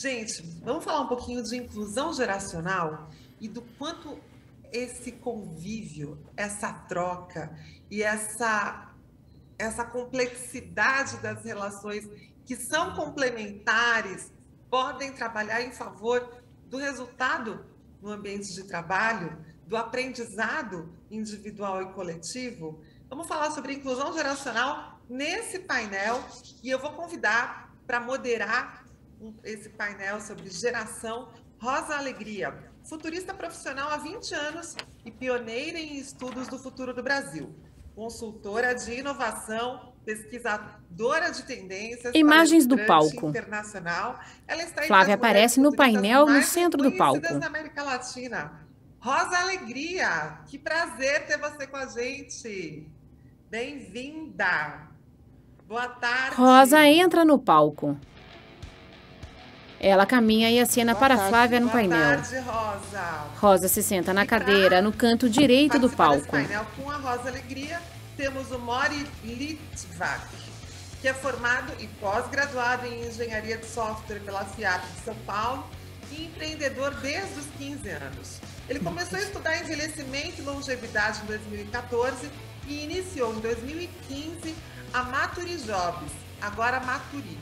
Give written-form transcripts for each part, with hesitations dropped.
Gente, vamos falar um pouquinho de inclusão geracional e do quanto esse convívio, essa troca e essa complexidade das relações que são complementares podem trabalhar em favor do resultado no ambiente de trabalho, do aprendizado individual e coletivo. Vamos falar sobre inclusão geracional nesse painel e eu vou convidar para moderar esse painel sobre geração Rosa Alegria, futurista profissional há 20 anos e pioneira em estudos do futuro do Brasil. Consultora de inovação, pesquisadora de tendências, imagens do palco. Internacional. Ela está Flávia aparece no painel no centro do palco. Da América Latina. Rosa Alegria, que prazer ter você com a gente. Bem-vinda. Boa tarde. Rosa entra no palco. Ela caminha e acena para Flávia no painel. Boa tarde, Rosa. Rosa se senta na cadeira, no canto direito do palco. Painel com a Rosa Alegria, temos o Mori Litvak, que é formado e pós-graduado em Engenharia de Software pela FIAP de São Paulo e empreendedor desde os 15 anos. Ele começou a estudar envelhecimento e longevidade em 2014 e iniciou em 2015 a Maturi Jobs, agora Maturi,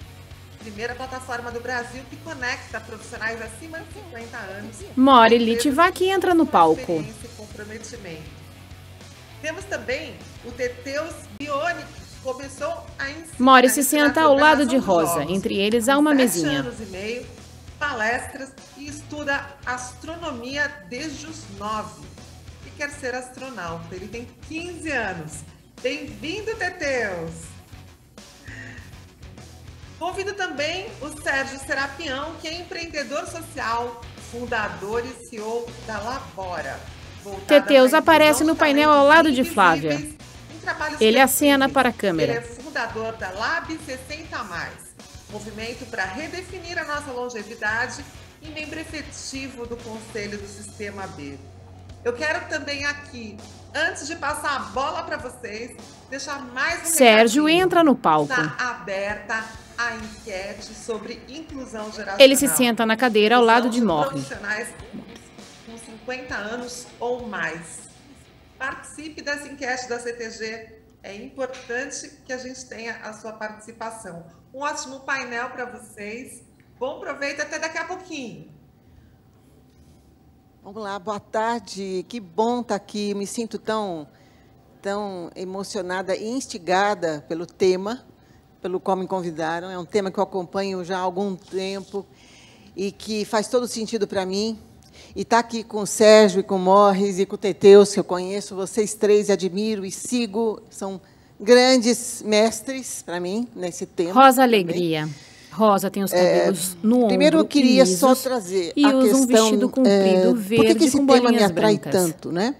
primeira plataforma do Brasil que conecta profissionais acima de 50 anos. Mori Litvak entra no palco. Temos também o Teteus Bionic, que começou a ensinar. Mori se senta ao lado de Rosa. Entre eles há uma mesinha. 7 anos e meio, palestras e estuda astronomia desde os 9. E quer ser astronauta. Ele tem 15 anos. Bem-vindo, Teteus! Convido também o Sérgio Serapião, que é empreendedor social, fundador e CEO da Labora. Teteus aparece no painel ao lado de Flávia. Ele acena para a câmera. Ele é fundador da Lab 60+, movimento para redefinir a nossa longevidade e membro efetivo do Conselho do Sistema B. Eu quero também aqui, antes de passar a bola para vocês, deixar mais um Sérgio entra no palco. Está aberta a enquete sobre inclusão geracional. Ele se senta na cadeira ao lado de Mori. Profissionais com 50 anos ou mais. Participe dessa enquete da CTG. É importante que a gente tenha a sua participação. Um ótimo painel para vocês. Bom proveito, até daqui a pouquinho. Vamos lá, boa tarde. Que bom estar aqui. Me sinto tão emocionada e instigada pelo tema pelo qual me convidaram. É um tema que eu acompanho já há algum tempo e que faz todo sentido para mim. E estar aqui com o Sérgio, e com o Morris, e com o Teteus, que eu conheço, vocês três, admiro e sigo, são grandes mestres para mim nesse tema. Rosa Alegria. Também. Rosa tem os cabelos no ombro. Primeiro, eu queria só trazer a questão... E usa um vestido comprido verde por que esse com tema me bolinhas atrai brancas? tanto, né?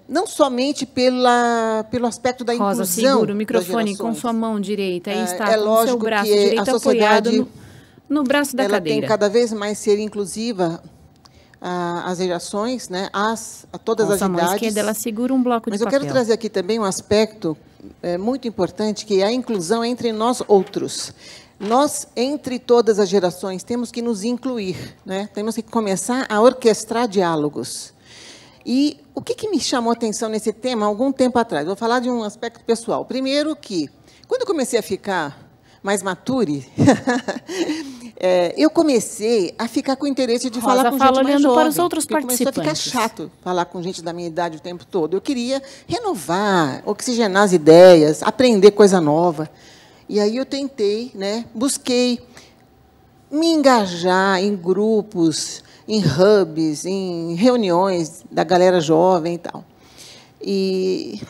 Não somente pelo aspecto da Rosa, inclusão. segura o microfone com sua mão direita e está com o seu braço que direito apoiado no braço da cadeira. Ela tem cada vez mais ser inclusiva às gerações, né? A todas as idades. Mão esquerda, ela segura um bloco de papel. Mas eu quero trazer aqui também um aspecto muito importante, que é a inclusão entre nós outros. Nós, entre todas as gerações, temos que nos incluir, né? Temos que começar a orquestrar diálogos. E o que me chamou a atenção nesse tema há algum tempo atrás? Vou falar de um aspecto pessoal. Primeiro que, quando eu comecei a ficar mais mature, eu comecei a ficar com interesse de falar com gente mais jovem. Olhando para os outros participantes. Começou a ficar chato falar com gente da minha idade o tempo todo. Eu queria renovar, oxigenar as ideias, aprender coisa nova. E aí eu tentei, né, busquei me engajar em grupos, em hubs, em reuniões da galera jovem e tal. E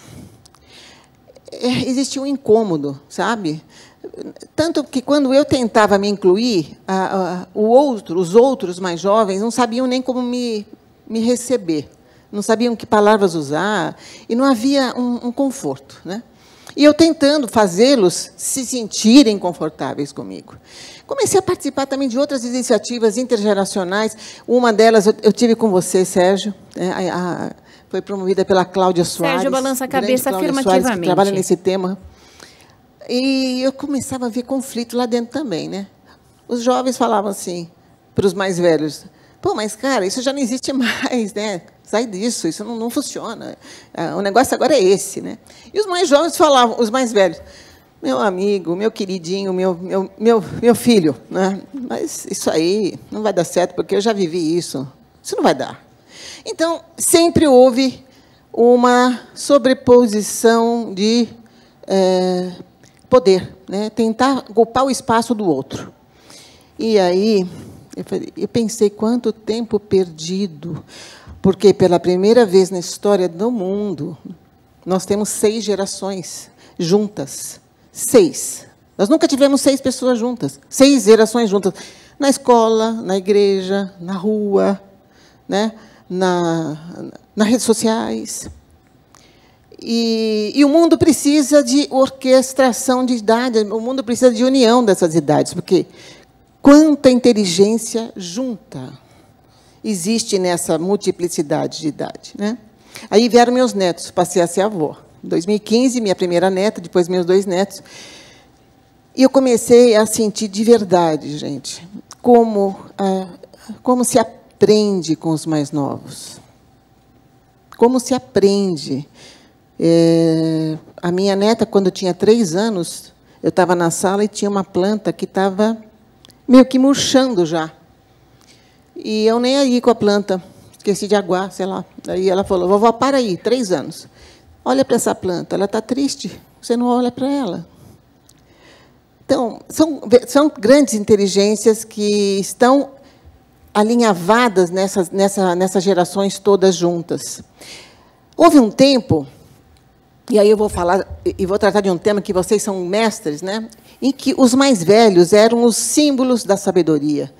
existia um incômodo, sabe? Tanto que, quando eu tentava me incluir, os outros mais jovens não sabiam nem como me receber, não sabiam que palavras usar, e não havia um conforto, né? E eu tentando fazê-los se sentirem confortáveis comigo. Comecei a participar também de outras iniciativas intergeracionais. Uma delas eu tive com você, Sérgio, foi promovida pela Cláudia Soares. Sérgio balança a cabeça afirmativamente. Soares, que trabalha nesse tema. E eu começava a ver conflito lá dentro também, né? os jovens falavam assim, para os mais velhos, pô, mas, cara, isso já não existe mais, né? Sai disso, isso não funciona. O negócio agora é esse, né? E os mais jovens falavam, os mais velhos, meu amigo, meu queridinho, meu filho, né? Mas isso aí não vai dar certo, porque eu já vivi isso. Isso não vai dar. Então, sempre houve uma sobreposição de poder, né? Tentar ocupar o espaço do outro. E aí, eu pensei, quanto tempo perdido, porque, pela primeira vez na história do mundo, nós temos 6 gerações juntas. 6. Nós nunca tivemos 6 pessoas juntas, 6 gerações juntas. Na escola, na igreja, na rua, né? nas redes sociais. E o mundo precisa de orquestração de idade, o mundo precisa de união dessas idades, porque quanta inteligência junta existe nessa multiplicidade de idade, né? Aí vieram meus netos, passei a ser avó. Em 2015, minha primeira neta, depois meus 2 netos. E eu comecei a sentir de verdade, gente, como se aprende com os mais novos. Como se aprende. A minha neta, quando tinha 3 anos, eu estava na sala e tinha uma planta que estava meio que murchando já. E eu nem aí com a planta, esqueci de aguar, sei lá. Daí ela falou, vovó, para aí, 3 anos. Olha para essa planta, ela está triste, você não olha para ela. Então, são grandes inteligências que estão alinhavadas nessas gerações todas juntas. Houve um tempo, e aí eu vou falar, e vou tratar de um tema que vocês são mestres, né? Em que os mais velhos eram os símbolos da sabedoria.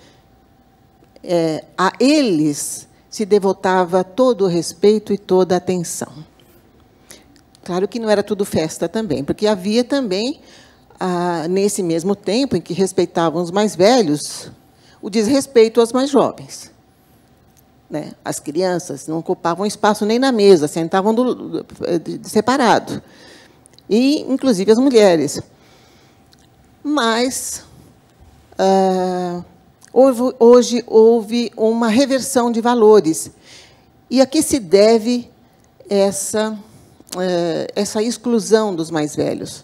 A eles se devotava todo o respeito e toda a atenção. Claro que não era tudo festa também, porque havia também, nesse mesmo tempo em que respeitavam os mais velhos, o desrespeito aos mais jovens. Né? As crianças não ocupavam espaço nem na mesa, sentavam separado. E, inclusive, as mulheres. Mas, hoje houve uma reversão de valores. E a que se deve essa exclusão dos mais velhos?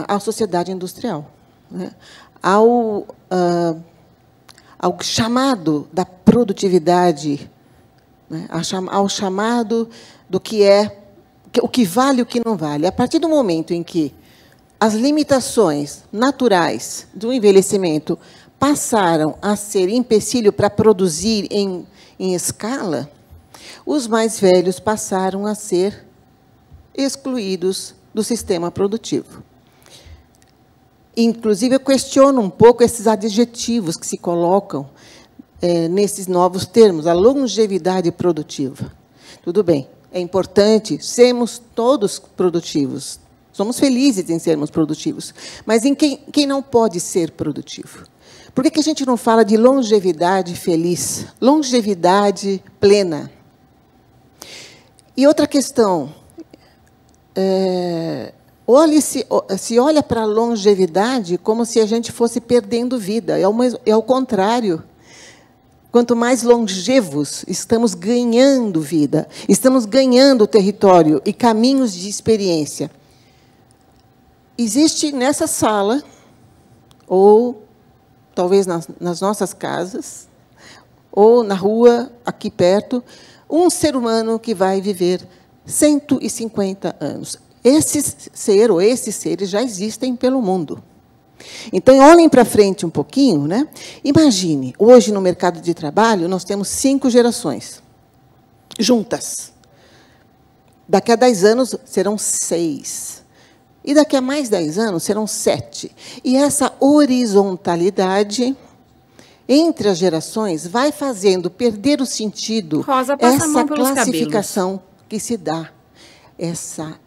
À sociedade industrial, né? Ao chamado da produtividade, né? Ao chamado do o que vale e o que não vale. A partir do momento em que as limitações naturais do envelhecimento passaram a ser empecilho para produzir em escala, os mais velhos passaram a ser excluídos do sistema produtivo. Inclusive, eu questiono um pouco esses adjetivos que se colocam nesses novos termos, a longevidade produtiva. Tudo bem, é importante sermos todos produtivos. Somos felizes em sermos produtivos. Mas em quem não pode ser produtivo? Por que a gente não fala de longevidade feliz? Longevidade plena. E outra questão, se olha para a longevidade como se a gente fosse perdendo vida. É o contrário. Quanto mais longevos, estamos ganhando vida, estamos ganhando território e caminhos de experiência. Existe nessa sala, ou talvez nas nossas casas, ou na rua, aqui perto, um ser humano que vai viver 150 anos. Esse ser ou esses seres já existem pelo mundo. Então, olhem para frente um pouquinho, né? Imagine, hoje no mercado de trabalho, nós temos 5 gerações juntas. Daqui a 10 anos, serão 6. E daqui a mais 10 anos, serão 7. E essa horizontalidade entre as gerações vai fazendo perder o sentido, Rosa, passa a mão pelos classificação que se dá, essa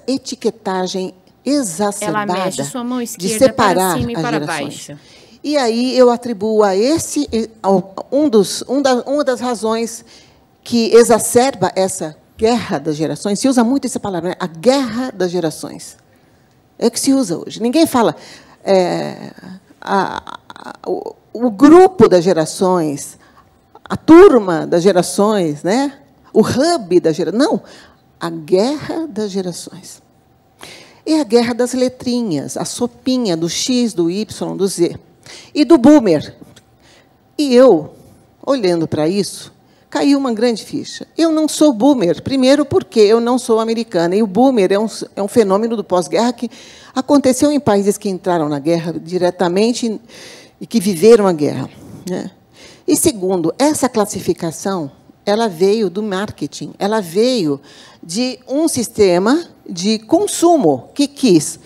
etiquetagem exacerbada ela mexe sua mão esquerda de separar para cima e as para gerações. baixo. E aí eu atribuo a uma das razões que exacerba essa guerra das gerações. Se usa muito essa palavra, né? A guerra das gerações. É o que se usa hoje. Ninguém fala o grupo das gerações, a turma das gerações, né? O hub da geração. Não, a guerra das gerações. É a guerra das letrinhas, a sopinha do X, do Y, do Z. E do boomer. E eu, olhando para isso, caiu uma grande ficha. Eu não sou boomer, primeiro porque eu não sou americana. E o boomer é um fenômeno do pós-guerra que aconteceu em países que entraram na guerra diretamente e que viveram a guerra, né? E, segundo, essa classificação ela veio do marketing, ela veio de um sistema de consumo que quis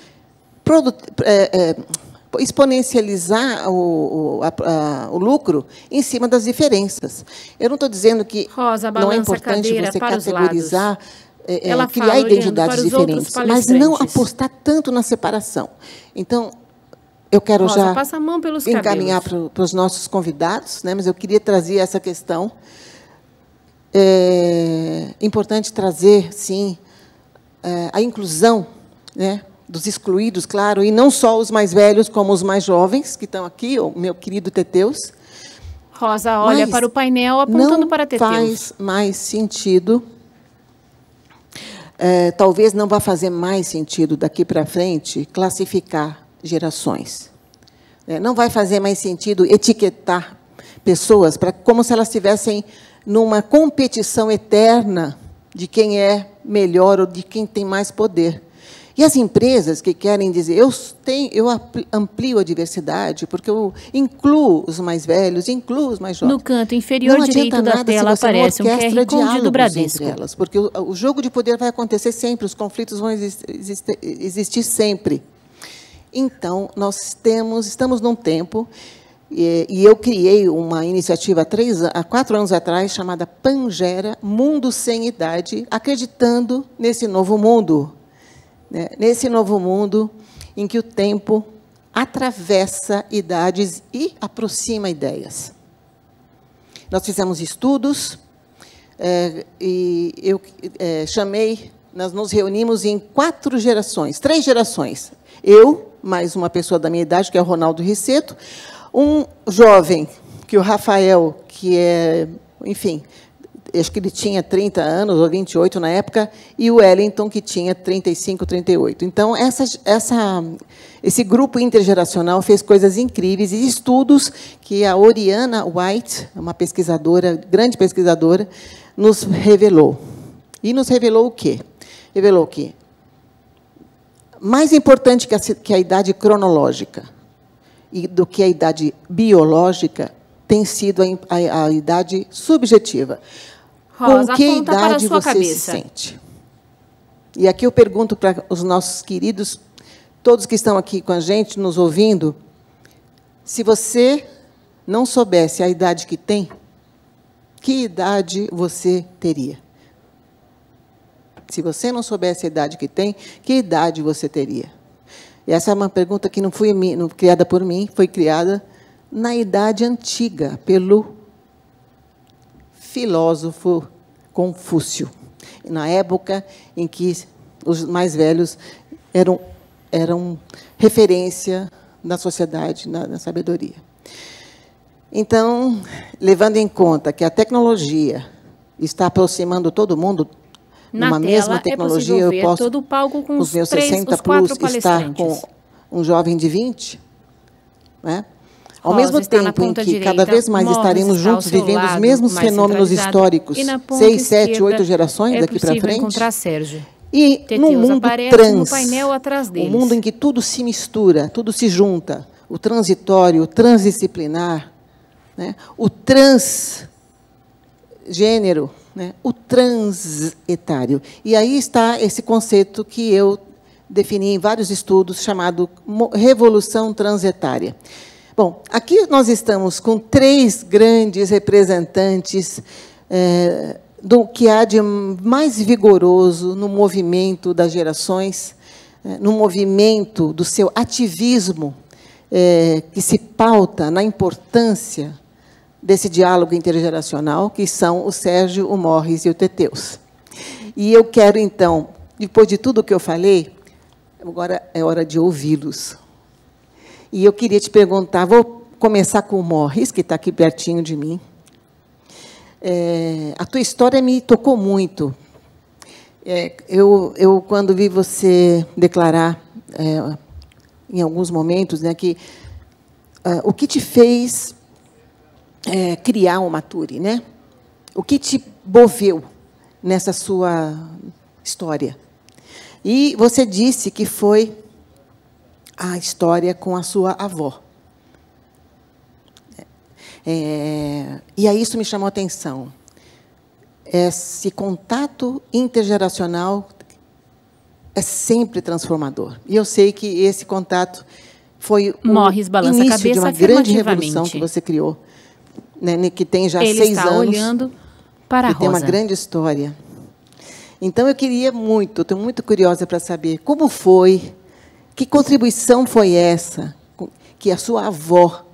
exponencializar o lucro em cima das diferenças. Eu não estou dizendo que Rosa, não é importante você categorizar, criar identidades diferentes, mas não apostar tanto na separação. Então, eu quero Rosa, já passa a mão pelos encaminhar cabelos. para os nossos convidados, né, mas eu queria trazer essa questão. É importante trazer, sim, a inclusão, né, dos excluídos, claro, e não só os mais velhos, como os mais jovens, que estão aqui, o meu querido Teteus. Rosa, olha para o painel apontando para Teteus. Não faz mais sentido, talvez não vá fazer mais sentido daqui para frente classificar gerações. Não vai fazer mais sentido etiquetar pessoas como se elas estivessem numa competição eterna de quem é melhor ou de quem tem mais poder. E as empresas que querem dizer, eu amplio a diversidade, porque eu incluo os mais velhos, incluo os mais jovens. No canto inferior direito da tela aparece um QR Code do Bradesco. Elas, porque o jogo de poder vai acontecer sempre, os conflitos vão existir sempre. Então, nós estamos num tempo, e eu criei uma iniciativa há 4 anos atrás, chamada Pangera, Mundo Sem Idade, acreditando nesse novo mundo. Nesse novo mundo em que o tempo atravessa idades e aproxima ideias. Nós fizemos estudos, e eu nós nos reunimos em 4 gerações, 3 gerações. Eu, mais uma pessoa da minha idade, que é o Ronaldo Riceto, um jovem, que o Rafael, que enfim, acho que ele tinha 30 anos, ou 28 na época, e o Wellington, que tinha 35, 38. Então, esse grupo intergeracional fez coisas incríveis, e estudos que a Oriana White, uma pesquisadora, grande pesquisadora, nos revelou. E nos revelou o quê? Revelou que, mais importante que a idade cronológica e do que a idade biológica, tem sido a idade subjetiva. Rosa, com que aponta para a idade sua você cabeça. se sente? E aqui eu pergunto para os nossos queridos, todos que estão aqui com a gente, nos ouvindo, se você não soubesse a idade que tem, que idade você teria? Se você não soubesse a idade que tem, que idade você teria? E essa é uma pergunta que não foi criada por mim, foi criada na Idade Antiga, pelo filósofo Confúcio, na época em que os mais velhos eram referência na sociedade, na sabedoria. Então, levando em conta que a tecnologia está aproximando todo mundo, numa mesma tecnologia, eu posso, todo o palco com os meus 60 plus, estar com um jovem de 20, né? Ao mesmo tempo em que cada vez mais estaremos juntos vivendo os mesmos fenômenos históricos, 6, 7, 8 gerações daqui para frente, e no mundo trans, o mundo em que tudo se mistura, tudo se junta, o transitório, o transdisciplinar, né? O transgênero, né? O transetário. E aí está esse conceito que eu defini em vários estudos, chamado revolução transetária. Bom, aqui nós estamos com 3 grandes representantes do que há de mais vigoroso no movimento das gerações, no movimento do seu ativismo, que se pauta na importância desse diálogo intergeracional, que são o Sérgio, o Morris e o Teteus. E eu quero, então, depois de tudo o que eu falei, agora é hora de ouvi-los. E eu queria te perguntar, vou começar com o Morris, que está aqui pertinho de mim. A tua história me tocou muito. Eu, quando vi você declarar, em alguns momentos, né, que o que te fez criar o Maturi, né? O que te moveu nessa sua história? E você disse que foi a história com a sua avó. E aí isso me chamou a atenção. Esse contato intergeracional é sempre transformador. E eu sei que esse contato foi o início de uma grande revolução que você criou, né, que tem já 6 anos. Olhando para a Rosa. Tem uma grande história. Então, eu queria muito, estou muito curiosa para saber como foi, que contribuição foi essa que a sua avó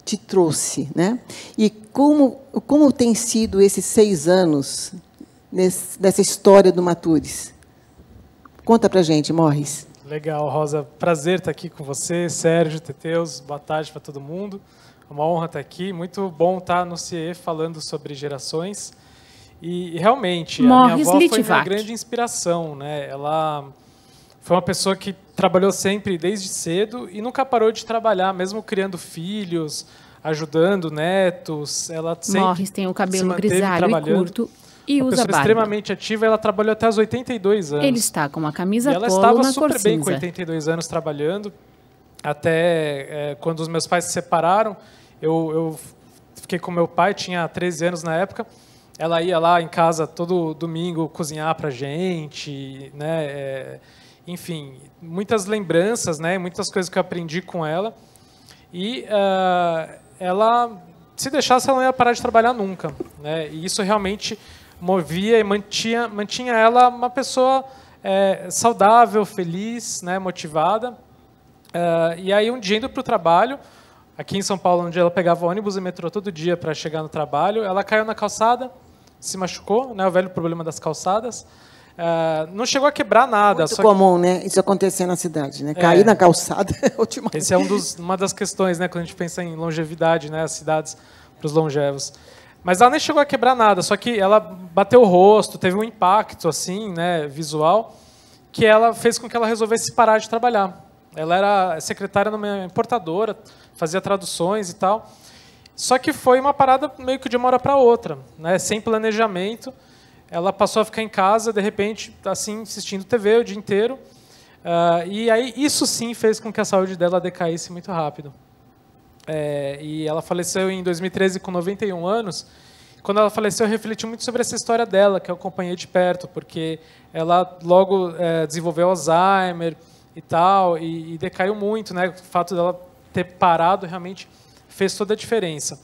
te trouxe, né? E como tem sido esses 6 anos nessa história do Matures? Conta para a gente, Morris. Legal, Rosa. Prazer estar aqui com você, Sérgio, Teteus. Boa tarde para todo mundo. É uma honra estar aqui. Muito bom estar no CIE falando sobre gerações. E realmente, a minha avó foi uma grande inspiração, né? Ela foi uma pessoa que trabalhou sempre desde cedo e nunca parou de trabalhar, mesmo criando filhos, ajudando netos. Ela sempre Morris tem o cabelo grisalho e curto e usa barba. Extremamente ativa, ela trabalhou até os 82 anos. Ele está com uma camisa polo na cor cinza. Ela estava super bem com 82 anos trabalhando, até quando os meus pais se separaram. Eu fiquei com meu pai, tinha 13 anos na época. Ela ia lá em casa todo domingo cozinhar para a gente, né? Enfim, muitas lembranças, né? Muitas coisas que eu aprendi com ela. E ela, se deixasse, ela não ia parar de trabalhar nunca, né? E isso realmente movia e mantinha ela uma pessoa saudável, feliz, né? Motivada. E aí, um dia, indo para o trabalho, aqui em São Paulo, onde ela pegava ônibus e metrô todo dia para chegar no trabalho, ela caiu na calçada, se machucou, né, o velho problema das calçadas. Não chegou a quebrar nada. Muito comum, né? Isso acontecer na cidade, né? Cair na calçada. Esse é uma das questões, né, quando a gente pensa em longevidade, né, as cidades para os longevos. Mas ela nem chegou a quebrar nada, só que ela bateu o rosto, teve um impacto assim, né, visual, que ela fez com que ela resolvesse parar de trabalhar. Ela era secretária numa importadora, fazia traduções e tal. Só que foi uma parada meio que de uma hora para outra, né? Sem planejamento. Ela passou a ficar em casa, de repente, assim, assistindo TV o dia inteiro. E aí isso sim fez com que a saúde dela decaísse muito rápido. E ela faleceu em 2013 com 91 anos. Quando ela faleceu, eu refleti muito sobre essa história dela, que eu acompanhei de perto, porque ela logo desenvolveu Alzheimer e tal, e decaiu muito, né? O fato dela ter parado realmente fez toda a diferença.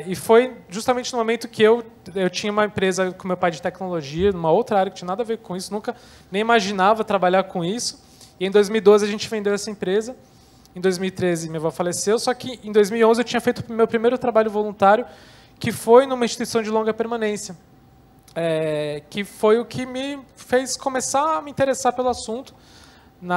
E foi justamente no momento que eu tinha uma empresa com meu pai de tecnologia, numa outra área que tinha nada a ver com isso, nunca nem imaginava trabalhar com isso. E em 2012 a gente vendeu essa empresa. Em 2013 minha avó faleceu, só que em 2011 eu tinha feito o meu primeiro trabalho voluntário, que foi numa instituição de longa permanência, que foi o que me fez começar a me interessar pelo assunto. No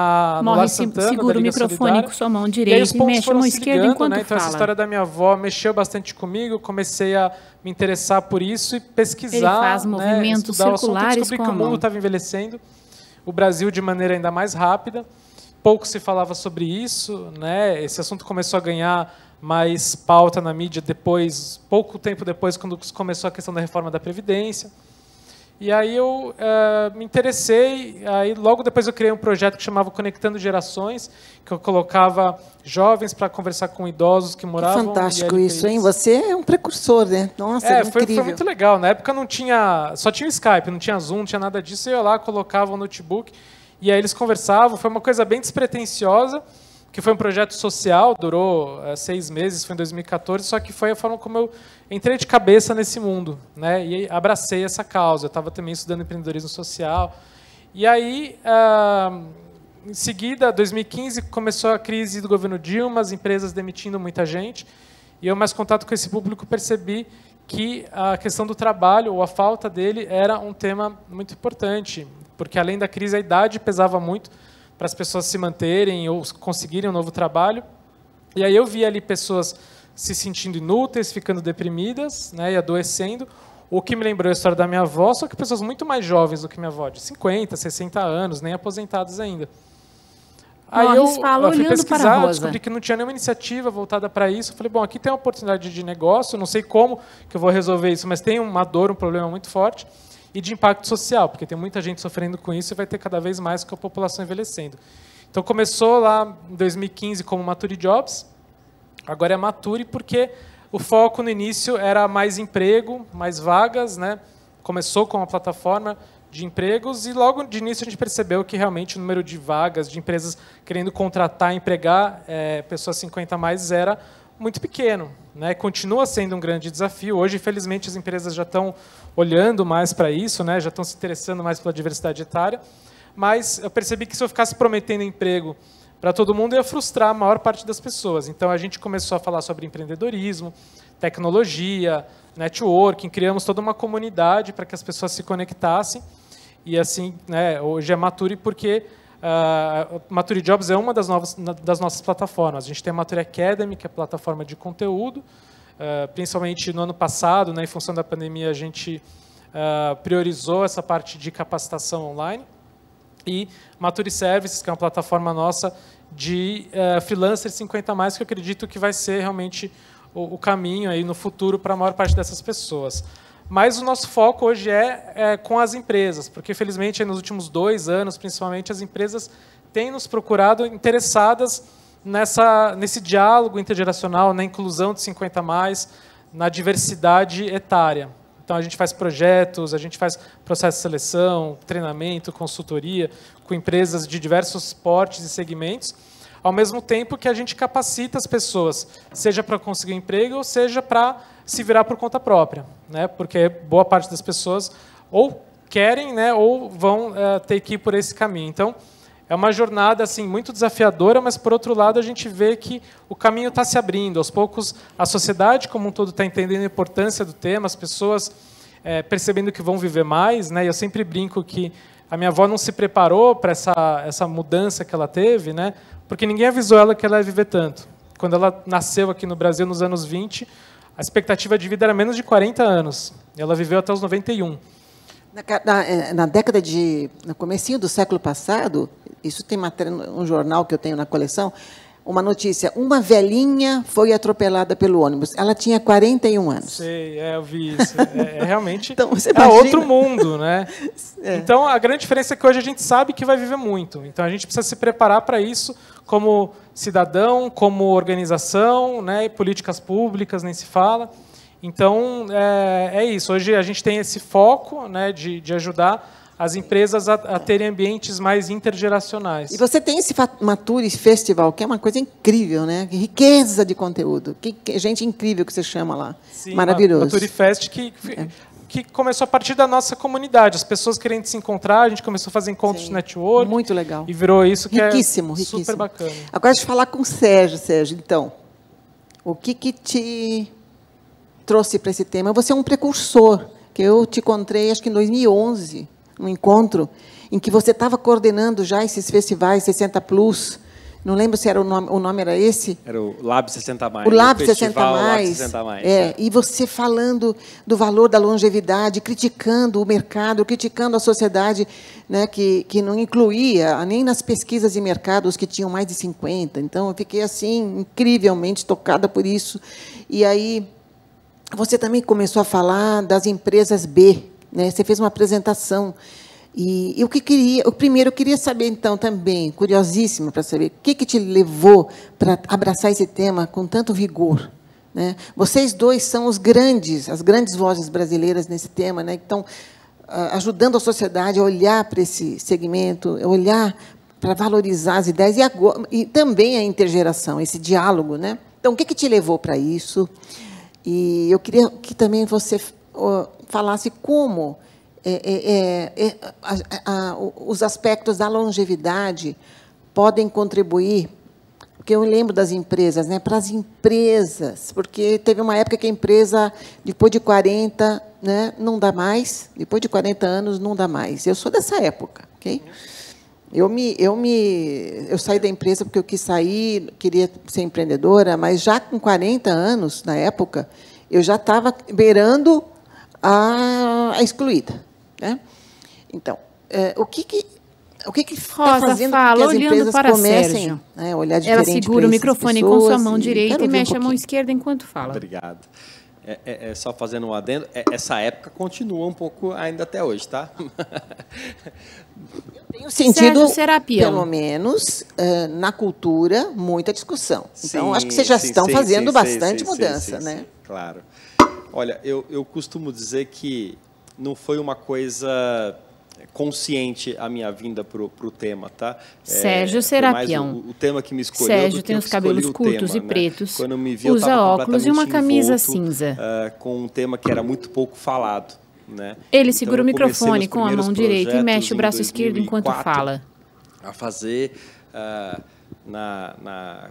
Lar Santana, segura o microfone com sua mão direita e mexe a mão esquerda enquanto fala. Então, essa história da minha avó mexeu bastante comigo, comecei a me interessar por isso e pesquisar. Ele faz movimentos circulares. Descobri que o mundo estava envelhecendo, o Brasil de maneira ainda mais rápida. Pouco se falava sobre isso, né? Esse assunto começou a ganhar mais pauta na mídia depois, pouco tempo depois, quando começou a questão da reforma da Previdência. E aí eu me interessei, aí logo depois eu criei um projeto que chamava Conectando Gerações, que eu colocava jovens para conversar com idosos que moravam... Fantástico isso, hein? Você é um precursor, né? Nossa, incrível. Foi muito legal. Na época só tinha o Skype, não tinha Zoom, não tinha nada disso. Eu ia lá, colocava o notebook, e aí eles conversavam. Foi uma coisa bem despretensiosa, que foi um projeto social, durou 6 meses, foi em 2014, só que foi a forma como eu entrei de cabeça nesse mundo, né? E abracei essa causa. Eu estava também estudando empreendedorismo social. E aí, em seguida, 2015, começou a crise do governo Dilma, as empresas demitindo muita gente, e eu, mais contato com esse público, percebi que a questão do trabalho, ou a falta dele, era um tema muito importante, porque, além da crise, a idade pesava muito para as pessoas se manterem ou conseguirem um novo trabalho. E aí eu vi ali pessoas se sentindo inúteis, ficando deprimidas, né, e adoecendo. O que me lembrou a história da minha avó, só que pessoas muito mais jovens do que minha avó, de 50, 60 anos, nem aposentadas ainda. Aí eu fui pesquisar, descobri que não tinha nenhuma iniciativa voltada para isso. Eu falei, bom, aqui tem uma oportunidade de negócio, não sei como que eu vou resolver isso, mas tem uma dor, um problema muito forte, e de impacto social, porque tem muita gente sofrendo com isso e vai ter cada vez mais com a população envelhecendo. Então começou lá em 2015 como Mature Jobs, agora é Mature porque o foco no início era mais emprego, mais vagas, né? Começou com uma plataforma de empregos e logo de início a gente percebeu que realmente o número de vagas, de empresas querendo contratar, empregar pessoas 50 a mais era muito pequeno, né? Continua sendo um grande desafio. Hoje, infelizmente, as empresas já estão olhando mais para isso, né? Já estão se interessando mais pela diversidade etária, mas eu percebi que se eu ficasse prometendo emprego para todo mundo, ia frustrar a maior parte das pessoas. Então, a gente começou a falar sobre empreendedorismo, tecnologia, networking, criamos toda uma comunidade para que as pessoas se conectassem. E assim, né, hoje é Mature porque Mature Jobs é uma das nossas plataformas. A gente tem a Mature Academy, que é a plataforma de conteúdo. Principalmente no ano passado, né, em função da pandemia, a gente priorizou essa parte de capacitação online. E Mature Services, que é uma plataforma nossa de freelancers 50 a mais, que eu acredito que vai ser realmente o caminho aí no futuro para a maior parte dessas pessoas. Mas o nosso foco hoje é com as empresas, porque, felizmente, nos últimos 2 anos, principalmente, as empresas têm nos procurado interessadas nesse diálogo intergeracional, na inclusão de 50 a mais, na diversidade etária. Então, a gente faz projetos, a gente faz processo de seleção, treinamento, consultoria, com empresas de diversos portes e segmentos, ao mesmo tempo que a gente capacita as pessoas, seja para conseguir um emprego, ou seja para se virar por conta própria, né? Porque boa parte das pessoas ou querem, né, ou vão ter que ir por esse caminho. Então, é uma jornada assim, muito desafiadora, mas, por outro lado, a gente vê que o caminho está se abrindo. Aos poucos, a sociedade como um todo está entendendo a importância do tema, as pessoas percebendo que vão viver mais, né? E eu sempre brinco que a minha avó não se preparou para essa mudança que ela teve, né? Porque ninguém avisou ela que ela ia viver tanto. Quando ela nasceu aqui no Brasil, nos anos 20, a expectativa de vida era menos de 40 anos. Ela viveu até os 91. Na década no comecinho do século passado, isso tem matéria um jornal que eu tenho na coleção, uma notícia, uma velhinha foi atropelada pelo ônibus. Ela tinha 41 anos. Sei, eu vi isso. Realmente então, outro mundo, né? Então, a grande diferença é que hoje a gente sabe que vai viver muito. Então, a gente precisa se preparar para isso como cidadão, como organização, né? E políticas públicas, nem se fala. Então, é isso. Hoje a gente tem esse foco, né, de ajudar as empresas a terem ambientes mais intergeracionais. E você tem esse Mature Festival, que é uma coisa incrível, né? Riqueza de conteúdo. Que gente incrível que você chama lá. Sim, maravilhoso. Mature Fest que começou a partir da nossa comunidade. As pessoas querendo se encontrar, a gente começou a fazer encontros de network. Muito legal. E virou isso que riquíssimo. Super bacana. Agora, deixa eu falar com o Sérgio. Sérgio, então, o que te trouxe para esse tema? Você é um precursor, que eu te encontrei, acho que em 2011, num encontro em que você estava coordenando já esses festivais 60 Plus. Não lembro se era o nome era esse. Era o Lab 60 Mais. O Lab 60 Mais. Lab 60 Mais. E você falando do valor da longevidade, criticando o mercado, criticando a sociedade, né, que não incluía nem nas pesquisas de mercado os que tinham mais de 50. Então, eu fiquei assim incrivelmente tocada por isso. E aí você também começou a falar das empresas B, né? Você fez uma apresentação. E primeiro, eu queria saber, então, também, curiosíssima para saber, o que te levou para abraçar esse tema com tanto vigor, né? Vocês dois são as grandes vozes brasileiras nesse tema, né? Que estão ajudando a sociedade a olhar para esse segmento, a olhar para valorizar as ideias e também a intergeração, esse diálogo, né? Então, o que te levou para isso? E eu queria que também você falasse como os aspectos da longevidade podem contribuir, porque eu lembro das empresas, né, para as empresas, porque teve uma época que a empresa, depois de 40, né, não dá mais, depois de 40 anos, não dá mais. Eu sou dessa época, ok? Eu saí da empresa porque eu quis sair, queria ser empreendedora, mas já com 40 anos, na época, eu já estava beirando a excluída, né? Então, o que está fazendo com que as empresas comecem a olhar diferente? Ela segura o microfone com sua mão direita e mexe a mão esquerda enquanto fala. Obrigado. Só fazendo um adendo, essa época continua um pouco ainda até hoje, tá? Tenho sentido, pelo menos, na cultura, muita discussão. Então, acho que vocês já estão fazendo bastante mudança, né? Claro. Olha, eu costumo dizer que não foi uma coisa consciente a minha vinda para o tema, tá? Sérgio Serapião. O tema que me escolheu. Sérgio tem os cabelos curtos e pretos, quando me viu, usa óculos e uma camisa cinza. Com um tema que era muito pouco falado, né? Ele segura o microfone com a mão direita e mexe o braço esquerdo enquanto fala. A fazer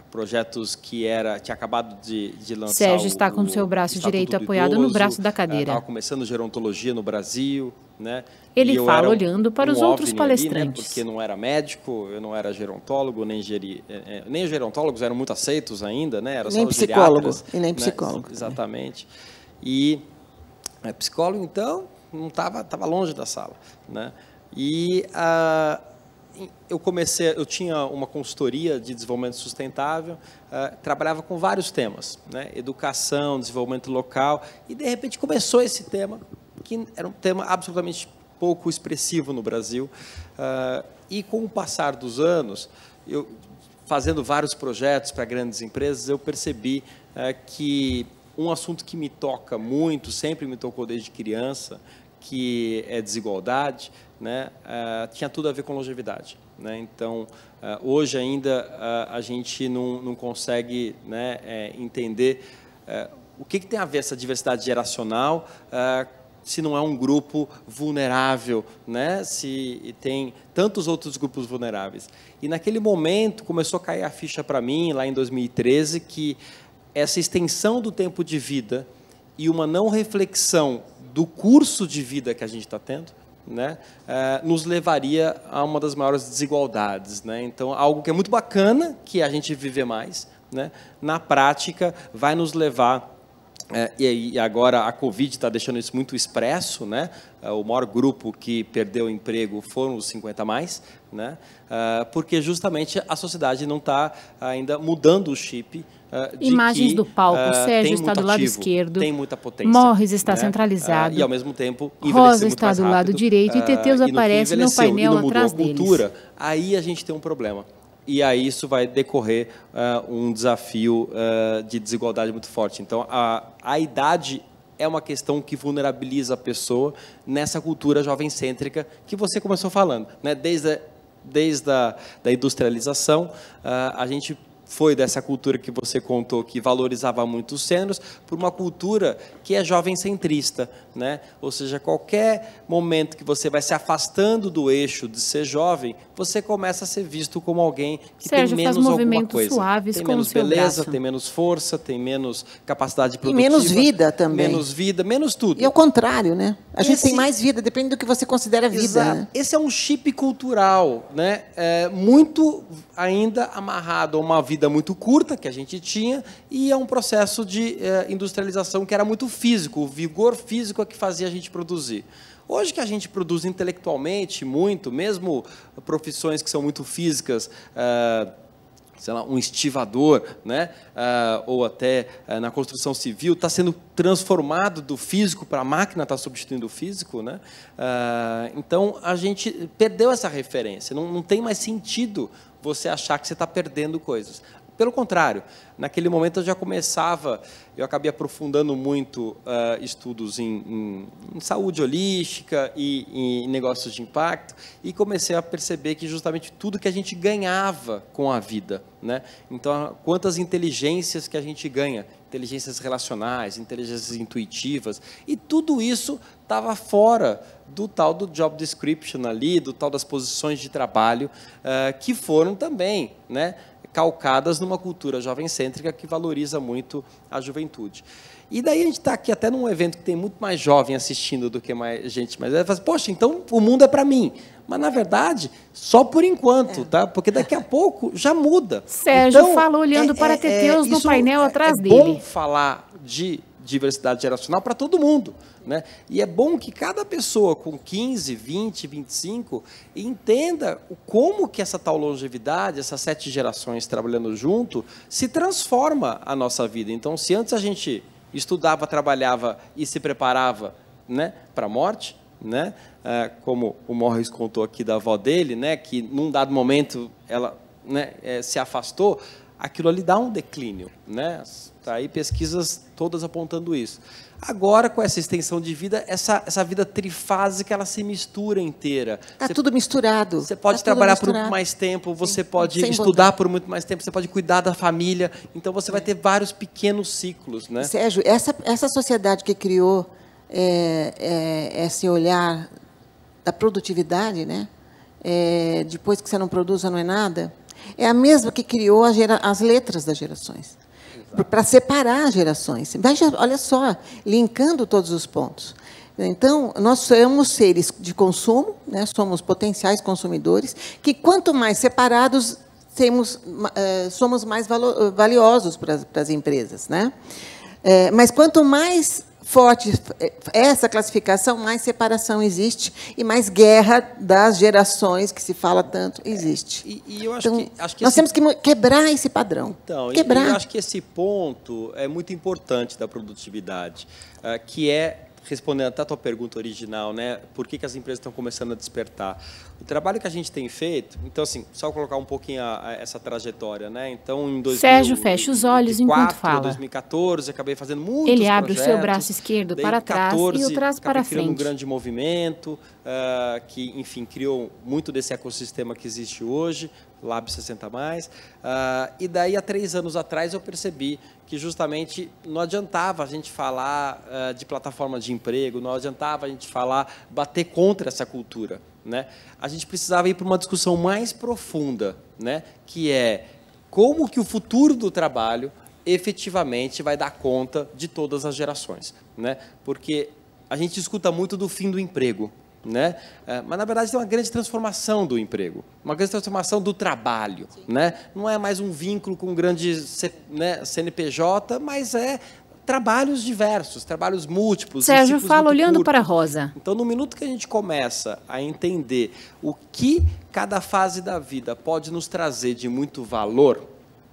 projetos que tinha acabado de lançar. Sérgio está com o seu braço direito apoiado no braço da cadeira. Estava começando gerontologia no Brasil, né? Ele fala olhando para os outros palestrantes. Ali, né? Porque não era médico, eu não era gerontólogo, nem gerontólogos eram muito aceitos ainda, né? Era nem só psicólogo, e nem né? psicólogo. Exatamente. E psicólogo, então, não estava longe da sala, né? E eu tinha uma consultoria de desenvolvimento sustentável, trabalhava com vários temas, né? Educação, desenvolvimento local, e de repente começou esse tema, que era um tema absolutamente pouco expressivo no Brasil, e com o passar dos anos, eu fazendo vários projetos para grandes empresas, eu percebi que um assunto que me toca muito, sempre me tocou desde criança, que é desigualdade, né, tinha tudo a ver com longevidade, né? Então, hoje ainda a gente não consegue, né, entender o que tem a ver essa diversidade geracional, se não é um grupo vulnerável, né? Se tem tantos outros grupos vulneráveis. E naquele momento começou a cair a ficha para mim, lá em 2013, que essa extensão do tempo de vida e uma não reflexão do curso de vida que a gente está tendo, né, nos levaria a uma das maiores desigualdades, né? Então, algo que é muito bacana, que a gente viver mais, né, na prática vai nos levar, e agora a Covid está deixando isso muito expresso, né? O maior grupo que perdeu o emprego foram os 50 mais, né? Porque justamente a sociedade não está ainda mudando o chip. Imagens do palco. Sérgio está do lado esquerdo. Tem muita potência. Morris está centralizado. E, ao mesmo tempo, Rosa está do lado direito e Teteus aparece no painel atrás deles. Cultura, aí a gente tem um problema. E aí isso vai decorrer um desafio de desigualdade muito forte. Então, a idade é uma questão que vulnerabiliza a pessoa nessa cultura jovem-cêntrica que você começou falando, né? Desde a industrialização, a gente foi dessa cultura que você contou, que valorizava muito os sêniores, por uma cultura que é jovem-centrista, né? Ou seja, qualquer momento que você vai se afastando do eixo de ser jovem, você começa a ser visto como alguém que Sérgio, tem menos faz alguma movimentos coisa. suaves tem com menos o seu beleza, braço. tem menos força, tem menos capacidade produtiva. E menos vida também. Menos vida, menos tudo. E ao contrário, né? A gente tem mais vida, depende do que você considera vida. Exato. Né? Esse é um chip cultural, né? Muito ainda amarrado a uma vida muito curta que a gente tinha e a um processo de industrialização que era muito físico, o vigor físico é que fazia a gente produzir. Hoje que a gente produz intelectualmente muito, mesmo profissões que são muito físicas, sei lá, um estivador, né? Ou até na construção civil, está sendo transformado do físico para a máquina, está substituindo o físico, né? Então, a gente perdeu essa referência, não tem mais sentido você achar que você está perdendo coisas. Pelo contrário, naquele momento eu acabei aprofundando muito estudos em saúde holística e em negócios de impacto e comecei a perceber que justamente tudo que a gente ganhava com a vida, né? Então, quantas inteligências que a gente ganha, inteligências relacionais, inteligências intuitivas, e tudo isso estava fora do tal do job description ali, do tal das posições de trabalho, que foram também, né, calcadas numa cultura jovem-cêntrica que valoriza muito a juventude. E daí a gente está aqui até num evento que tem muito mais jovem assistindo do que mais gente mais velha. Fala, poxa, então o mundo é para mim. Mas, na verdade, só por enquanto, tá? Porque daqui a pouco já muda. Sérgio então, fala olhando para Teteus no painel atrás dele. É bom falar de diversidade geracional para todo mundo, né? E é bom que cada pessoa com 15, 20, 25 entenda como que essa tal longevidade, essas 7 gerações trabalhando junto, se transforma a nossa vida. Então, se antes a gente estudava, trabalhava e se preparava, né, para a morte, né, como o Morris contou aqui da avó dele, né, que num dado momento ela, né, se afastou, aquilo ali dá um declínio, né? Tá aí pesquisas todas apontando isso. Agora, com essa extensão de vida, essa vida trifásica, ela se mistura inteira. Está tudo misturado. Você pode trabalhar por muito mais tempo, você pode estudar por muito mais tempo, você pode cuidar da família. Então, você vai ter vários pequenos ciclos, né? Sérgio, essa sociedade que criou esse olhar da produtividade, né? Depois que você não produz, não é nada, é a mesma que criou as letras das gerações. Para separar as gerações. Olha só, linkando todos os pontos. Então, nós somos seres de consumo, né? Somos potenciais consumidores, que quanto mais separados somos mais valiosos para as empresas, né? Mas quanto mais forte essa classificação, mais separação existe e mais guerra das gerações, que se fala tanto, existe. E eu acho que nós temos que quebrar esse padrão. Então, quebrar. Eu acho que esse ponto é muito importante da produtividade, que é, respondendo até a tua pergunta original, né, por que as empresas estão começando a despertar? O trabalho que a gente tem feito, então, assim, só colocar um pouquinho essa trajetória, né? Então, em 2000, Sérgio fecha os olhos enquanto fala. 2014, acabei fazendo muitos Ele abre projetos, o seu braço esquerdo para trás e o traz para frente. Criando um grande movimento que, enfim, criou muito desse ecossistema que existe hoje, Lab 60+. E daí, há 3 anos atrás, eu percebi que justamente não adiantava a gente falar de plataforma de emprego, não adiantava a gente bater contra essa cultura, né? A gente precisava ir para uma discussão mais profunda, né? Que é como que o futuro do trabalho efetivamente vai dar conta de todas as gerações, né? Porque a gente escuta muito do fim do emprego, né? Mas, na verdade, tem uma grande transformação do emprego, uma grande transformação do trabalho, né? Não é mais um vínculo com um grande, né, CNPJ, mas é trabalhos diversos, trabalhos múltiplos. Sérgio fala olhando para a Rosa. Então, no minuto que a gente começa a entender o que cada fase da vida pode nos trazer de muito valor,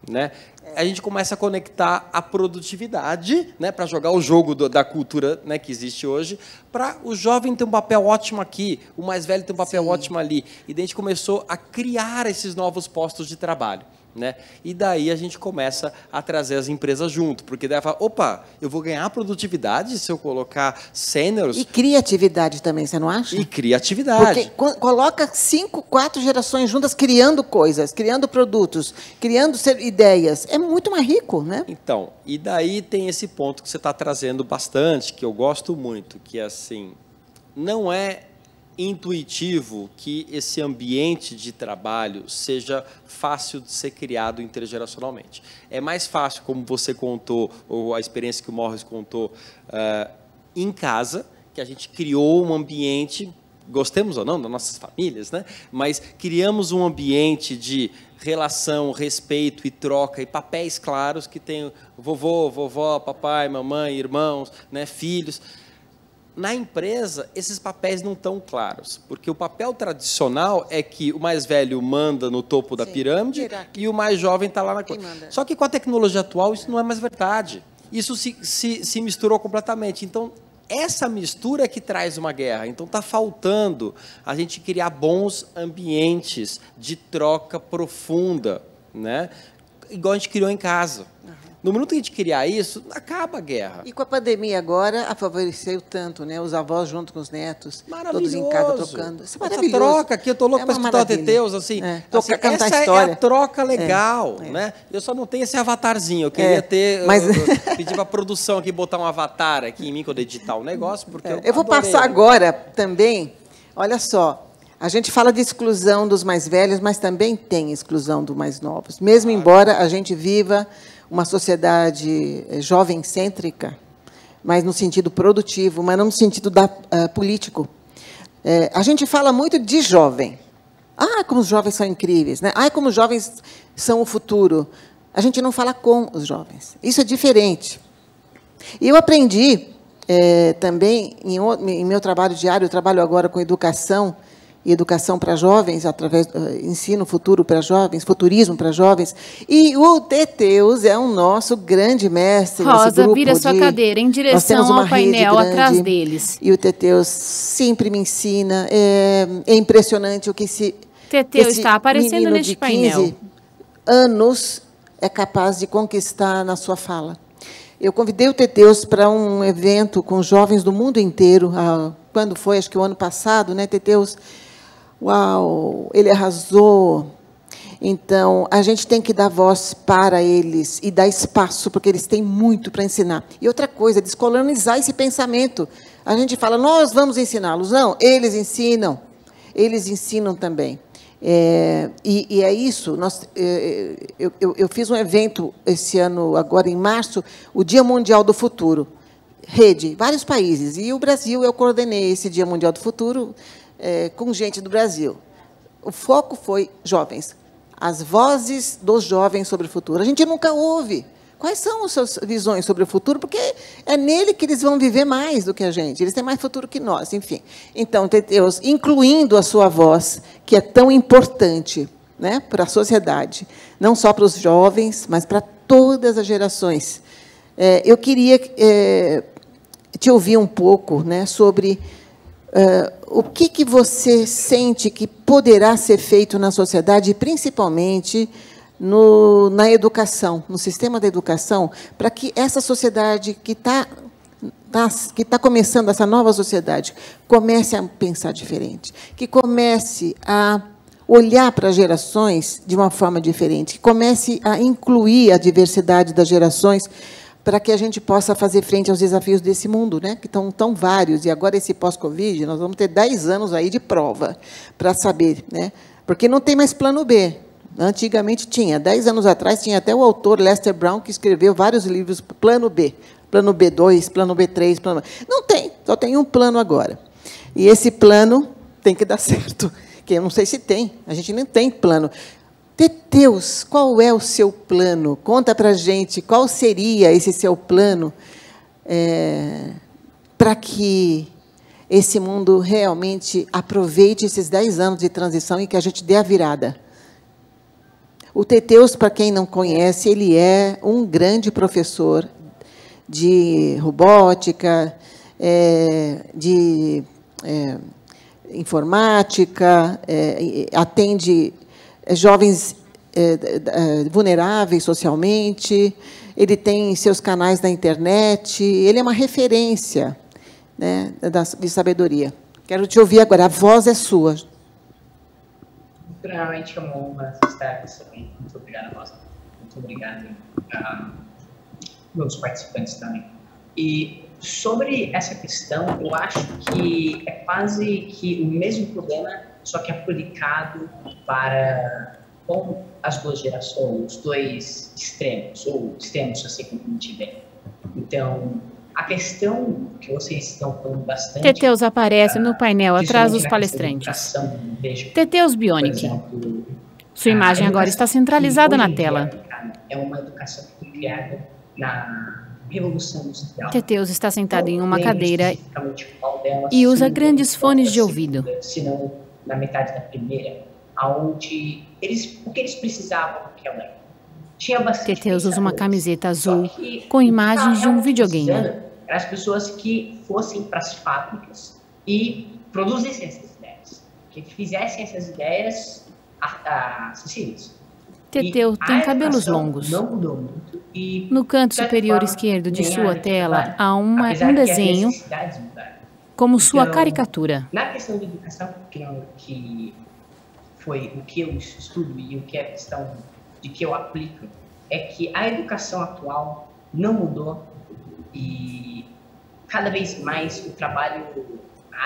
né, a gente começa a conectar a produtividade, né, para jogar o jogo da cultura, né, que existe hoje, para o jovem ter um papel ótimo aqui, o mais velho ter um papel ótimo ali. E daí a gente começou a criar esses novos postos de trabalho, né? E daí a gente começa a trazer as empresas junto, porque daí fala, opa, eu vou ganhar produtividade se eu colocar sêniores. E criatividade também, você não acha? E criatividade. Porque coloca 5, 4 gerações juntas criando coisas, criando produtos, criando ideias. É muito mais rico, né? Então, e daí tem esse ponto que você está trazendo bastante, que eu gosto muito, que é assim, não é intuitivo que esse ambiente de trabalho seja fácil de ser criado intergeracionalmente. É mais fácil, como você contou, ou a experiência que o Morris contou, em casa, que a gente criou um ambiente, gostemos ou não das nossas famílias, né? Mas criamos um ambiente de relação, respeito e troca e papéis claros que tem vovô, vovó, papai, mamãe, irmãos, né, filhos. Na empresa, esses papéis não estão claros, porque o papel tradicional é que o mais velho manda no topo da pirâmide e o mais jovem está lá na coisa. Só que com a tecnologia atual isso não é mais verdade. Isso se misturou completamente. Então, essa mistura é que traz uma guerra. Então, está faltando a gente criar bons ambientes de troca profunda, né? Igual a gente criou em casa. No minuto que a gente criar isso, acaba a guerra. E com a pandemia agora, favoreceu tanto, né? Os avós junto com os netos, todos em casa tocando. Isso é maravilhoso. Essa troca aqui, eu estou louco para escutar o Teteus, assim. Cantar essa história. É a troca legal, né? Eu só não tenho esse avatarzinho. Eu queria ter... Eu pedir para a produção aqui botar um avatar aqui em mim quando eu editar o negócio, porque eu vou passar agora também, olha só, A gente fala de exclusão dos mais velhos, mas também tem exclusão dos mais novos. Mesmo embora a gente viva uma sociedade jovem-cêntrica, mas no sentido produtivo, mas não no sentido político. A gente fala muito de jovem. Ah, como os jovens são incríveis, né? Ah, como os jovens são o futuro. A gente não fala com os jovens. Isso é diferente. E eu aprendi também, em meu trabalho diário, eu trabalho agora com educação, e educação para jovens, através do ensino futuro para jovens, futurismo para jovens. E o Teteus é o nosso grande mestre nesse Rosa, grupo. vira sua cadeira em direção ao painel atrás deles. E o Teteus sempre me ensina. É impressionante o que Teteus está aparecendo neste painel. 15 anos é capaz de conquistar na sua fala. Eu convidei o Teteus para um evento com jovens do mundo inteiro. Quando foi? Acho que o ano passado, né, Teteus? Uau, ele arrasou. Então, a gente tem que dar voz para eles e dar espaço, porque eles têm muito para ensinar. E outra coisa, descolonizar esse pensamento. A gente fala, nós vamos ensiná-los. Não, eles ensinam também. E é isso. Eu fiz um evento esse ano, agora em março, o Dia Mundial do Futuro. Rede, vários países. E o Brasil, eu coordenei esse Dia Mundial do Futuro com gente do Brasil. O foco foi jovens. As vozes dos jovens sobre o futuro. A gente nunca ouve. Quais são as suas visões sobre o futuro? Porque é nele que eles vão viver mais do que a gente. Eles têm mais futuro que nós, enfim. Então, Teteus, incluindo a sua voz, que é tão importante, né, para a sociedade, não só para os jovens, mas para todas as gerações. Eu queria te ouvir um pouco, né, sobre o que você sente que poderá ser feito na sociedade, principalmente na educação, no sistema da educação, para que essa sociedade que está começando, essa nova sociedade, comece a pensar diferente, que comece a olhar para as gerações de uma forma diferente, que comece a incluir a diversidade das gerações, para que a gente possa fazer frente aos desafios desse mundo, né, que estão tão vários. E agora, esse pós-Covid, nós vamos ter 10 anos aí de prova para saber, né, porque não tem mais plano B. Antigamente tinha. 10 anos atrás, tinha até o autor Lester Brown, que escreveu vários livros, plano B, plano B2, plano B3, plano... Não tem, só tem um plano agora. E esse plano tem que dar certo, que eu não sei se tem, a gente nem tem plano. Teteus, qual é o seu plano? Conta para a gente qual seria esse seu plano para que esse mundo realmente aproveite esses 10 anos de transição e que a gente dê a virada. O Teteus, para quem não conhece, ele é um grande professor de robótica, de informática, atende jovens vulneráveis socialmente, ele tem seus canais na internet, ele é uma referência, né, de sabedoria. Quero te ouvir agora, a voz é sua. Primeiramente, é uma honra estar aqui também. Muito obrigado, Rosa. Muito obrigado a meus participantes também. E sobre essa questão, eu acho que é quase que o mesmo problema, só que aplicado para com as duas gerações, os dois extremos, ou extremos, assim como a gente vê. Então, a questão que vocês estão falando bastante... Teteus aparece no painel atrás dos palestrantes. Teteus Bionic. Sua imagem agora está centralizada na tela. É uma educação que foi criada na Revolução Industrial. Teteus está sentado em uma cadeira e usa grandes fones de ouvido. Se não na metade da primeira, onde o que eles precisavam naquela época. Tinha bastante. Teteus usa uma camiseta azul com imagens de um videogame. Eram as pessoas que fossem para as fábricas e produzissem essas ideias, que fizessem essas ideias acessíveis. Teteus tem cabelos longos. Não mudou muito. E, no canto superior esquerdo de sua tela há um desenho como sua caricatura. Na questão de educação, que foi o que eu estudo e o que é a questão de que eu aplico, é que a educação atual não mudou e cada vez mais a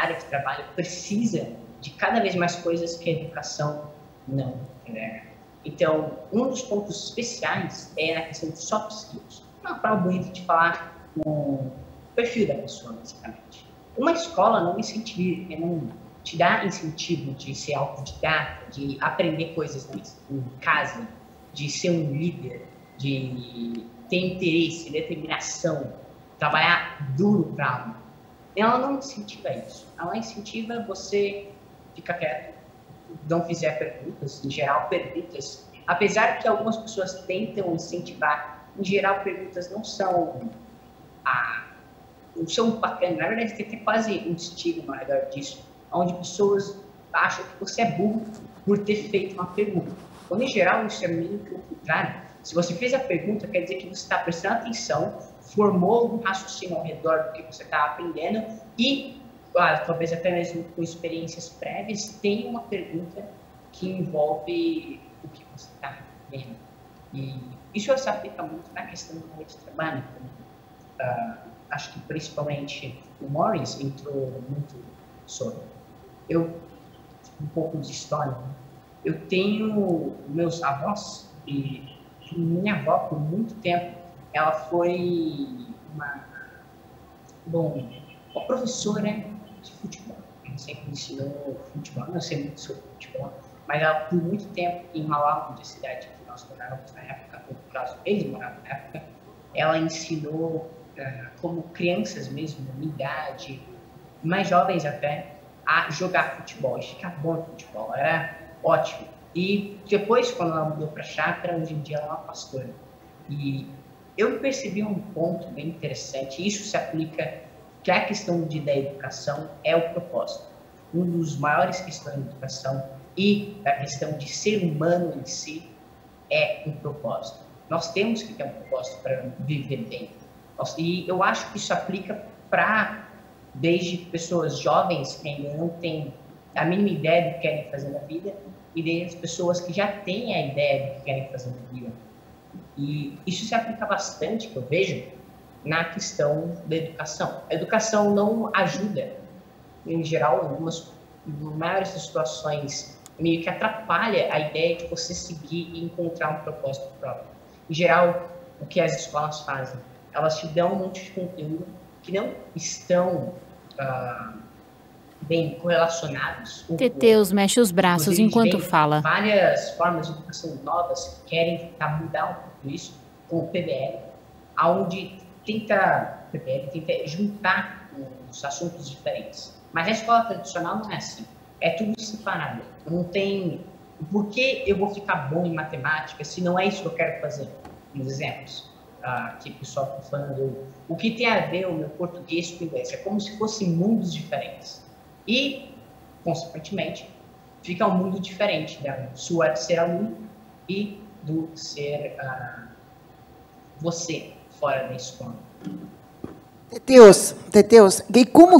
área de trabalho precisa de cada vez mais coisas que a educação não entrega. Então, um dos pontos especiais é na questão de soft skills. Uma forma bonita de falar o perfil da pessoa, basicamente. Uma escola não te dá incentivo de ser autodidata, de aprender coisas em casa, de ser um líder, de ter interesse, determinação, trabalhar duro para algo. Ela não incentiva isso. Ela incentiva você ficar quieto, não fizer perguntas, em geral perguntas, apesar que algumas pessoas tentam incentivar, em geral perguntas não são bacanas, na verdade tem quase um estigma ao redor disso, onde pessoas acham que você é burro por ter feito uma pergunta. Quando em geral isso é meio que o contrário. Se você fez a pergunta, quer dizer que você está prestando atenção, formou um raciocínio ao redor do que você está aprendendo e, claro, talvez até mesmo com experiências prévias, tem uma pergunta que envolve o que você está vendo. E isso se aplica muito na questão do ambiente de trabalho. Acho que principalmente o Morris entrou muito sobre. Um pouco de história. Eu tenho meus avós e minha avó, por muito tempo, ela foi uma professora de futebol. Ela sempre ensinou futebol, não sei muito sobre futebol, mas ela, por muito tempo, em Mauá, a cidade que nós morávamos na época, ou no caso, eles moravam na época, ela ensinou como crianças mesmo, na minha idade, mais jovens até, a jogar futebol, e ficar bom no futebol. Era ótimo. E depois, quando ela mudou para a chácara, hoje em dia ela é uma pastora. E eu percebi um ponto bem interessante, e isso se aplica, que a questão da educação é o propósito. Um dos maiores questões da educação e da questão de ser humano em si é um propósito. Nós temos que ter um propósito para viver bem. E eu acho que isso aplica desde pessoas jovens que ainda não têm a mínima ideia do que querem fazer na vida e desde as pessoas que já têm a ideia do que querem fazer na vida. E isso se aplica bastante, que eu vejo, na questão da educação. A educação não ajuda, em geral, em algumas maiores situações, meio que atrapalha a ideia de você seguir e encontrar um propósito próprio. Em geral, o que as escolas fazem? Elas te dão um monte de conteúdo que não estão bem correlacionados. Teteus mexe os braços enquanto fala. Várias formas de educação novas que querem tentar mudar um pouco isso, como o PBL, onde tenta juntar os assuntos diferentes. Mas a escola tradicional não é assim. É tudo separado. Não tem por que eu vou ficar bom em matemática se não é isso que eu quero fazer. Uns exemplos. Que o pessoal está falando, o que tem a ver o meu português com o inglês? É como se fossem mundos diferentes. E, consequentemente, fica um mundo diferente da sua ser aluno e do ser você fora da escola. Teteus, e como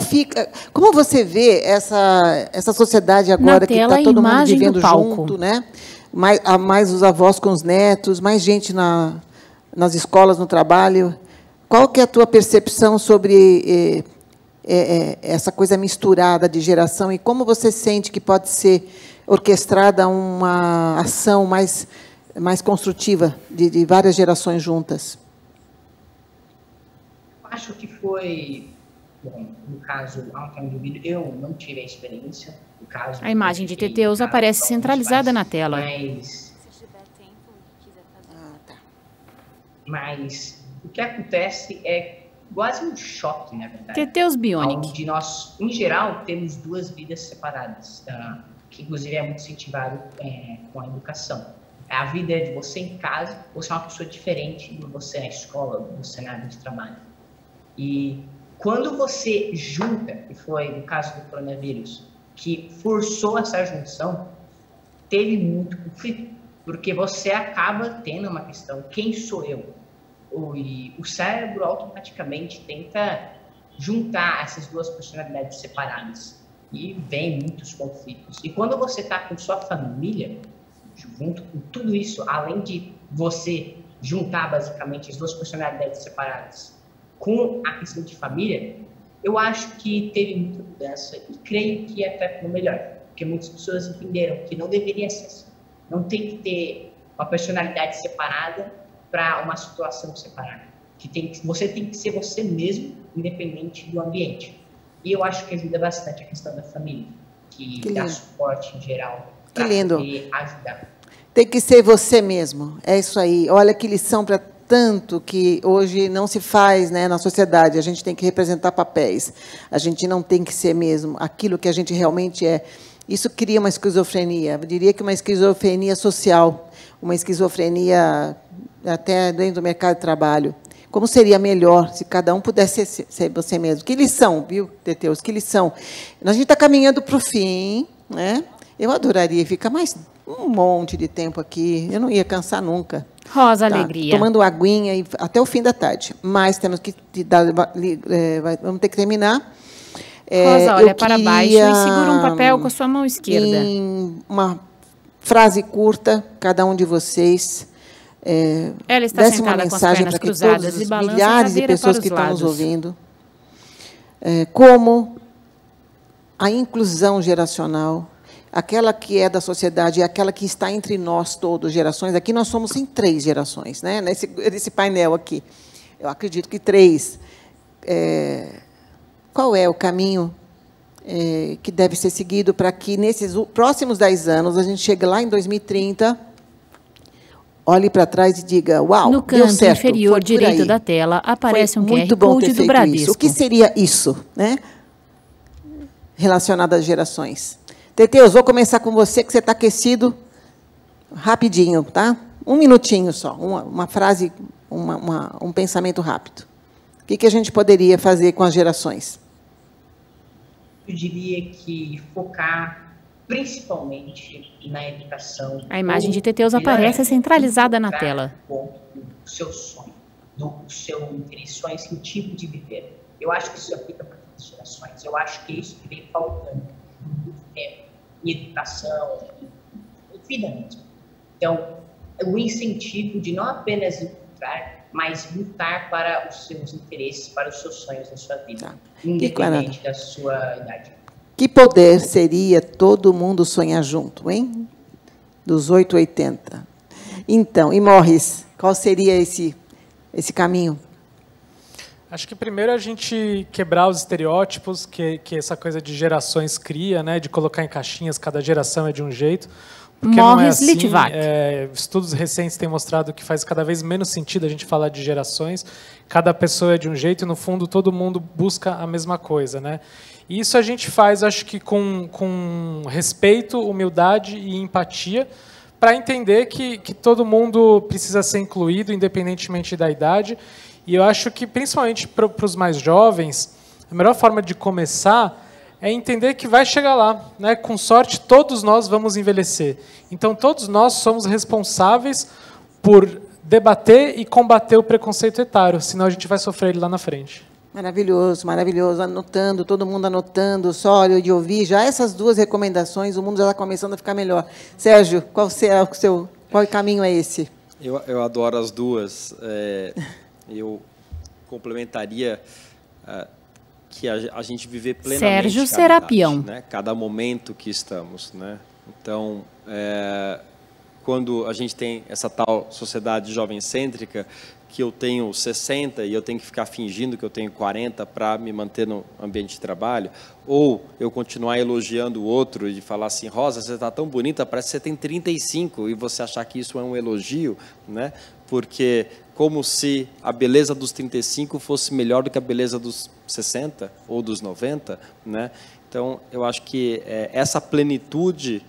você vê essa sociedade agora que está todo mundo vivendo junto, né? Mais os avós com os netos, mais gente nas escolas, no trabalho. Qual que é a tua percepção sobre essa coisa misturada de geração e como você sente que pode ser orquestrada uma ação mais construtiva de várias gerações juntas? Acho que foi, no caso, eu não tive a experiência. No caso, a imagem de Teteus aparece centralizada na tela. Mas o que acontece é quase um choque, na verdade. Teteus Bionic. Onde nós, em geral, temos duas vidas separadas, que inclusive é muito incentivado com a educação. A vida de você em casa, você é uma pessoa diferente de você na escola, de você na área de trabalho. E quando você junta, que foi no caso do coronavírus, que forçou essa junção, teve muito conflito, porque você acaba tendo uma questão, quem sou eu? E o cérebro automaticamente tenta juntar essas duas personalidades separadas e vem muitos conflitos. E quando você está com sua família, junto com tudo isso, além de você juntar basicamente as duas personalidades separadas com a questão de família, eu acho que teve muita mudança e creio que até foi melhor. porque muitas pessoas entenderam que não deveria ser assim. Não tem que ter uma personalidade separada para uma situação separada. Você tem que ser você mesmo, independente do ambiente. E eu acho que ajuda bastante a questão da família, que dá suporte em geral para poder ajudar. Tem que ser você mesmo, é isso aí. Olha que lição para tanto que hoje não se faz, né, na sociedade. A gente tem que representar papéis. A gente não tem que ser mesmo aquilo que a gente realmente é. Isso cria uma esquizofrenia. Eu diria que uma esquizofrenia social, uma esquizofrenia até dentro do mercado de trabalho. Como seria melhor se cada um pudesse ser você mesmo? Que lição, viu, Teteus? Que lição. A gente está caminhando para o fim, né? Eu adoraria ficar mais um monte de tempo aqui. Eu não ia cansar nunca. Rosa, alegria. Tomando aguinha até o fim da tarde. Mas temos que vamos ter que terminar. Rosa, olha para baixo e segura um papel com a sua mão esquerda. Em uma frase curta, cada um de vocês. Ela está sentada com as pernas cruzadas e balança milhares de pessoas que estão nos ouvindo. Como a inclusão geracional, aquela que é da sociedade, é aquela que está entre nós todos, gerações. Aqui nós somos em 3 gerações, né? Nesse painel aqui. Eu acredito que 3. Qual é o caminho que deve ser seguido para que, nesses próximos 10 anos, a gente chegue lá em 2030, olhe para trás e diga, uau, no canto inferior direito da tela aparece um QR Code do Bradesco. Isso. O que seria isso, né? Relacionado às gerações. Teteus, vou começar com você, que você está aquecido. Rapidinho, tá? 1 minutinho só, uma frase, um pensamento rápido. O que a gente poderia fazer com as gerações? Eu diria que focar principalmente na educação. A imagem de Teteus aparece centralizada na tela. O seu sonho, o seu interesse, sonho, esse tipo de viver. Eu acho que isso aplica para todas as gerações. Eu acho que é isso que vem faltando muito tempo em educação, em vida mesmo. Então, o incentivo de não apenas encontrar, mas lutar para os seus interesses, para os seus sonhos na sua vida, independente da sua idade. Que poder seria todo mundo sonhar junto, hein? Dos 880. Então, e Morris, qual seria esse caminho? Acho que primeiro a gente quebrar os estereótipos que essa coisa de gerações cria, né? De colocar em caixinhas, cada geração é de um jeito. Porque não é assim. Estudos recentes têm mostrado que faz cada vez menos sentido a gente falar de gerações. Cada pessoa é de um jeito e, no fundo, todo mundo busca a mesma coisa, né? E isso a gente faz, acho que com respeito, humildade e empatia, para entender que todo mundo precisa ser incluído, independentemente da idade. E eu acho que, principalmente para os mais jovens, a melhor forma de começar é entender que vai chegar lá, né? Com sorte, todos nós vamos envelhecer. Então, todos nós somos responsáveis por debater e combater o preconceito etário, senão a gente vai sofrer ele lá na frente. Maravilhoso, maravilhoso. Anotando, todo mundo anotando, só de ouvir. Já essas 2 recomendações, o mundo já está começando a ficar melhor. Sérgio, qual caminho é esse? Eu adoro as 2. Eu complementaria que a gente viver plenamente Sérgio Serapião, né? Cada momento que estamos, né? Então, quando a gente tem essa tal sociedade jovem-cêntrica, que eu tenho 60 e eu tenho que ficar fingindo que eu tenho 40 para me manter no ambiente de trabalho, ou eu continuar elogiando o outro e falar assim, Rosa, você está tão bonita, parece que você tem 35, e você achar que isso é um elogio, né? Porque como se a beleza dos 35 fosse melhor do que a beleza dos 60 ou dos 90, né? Então, eu acho que essa plenitude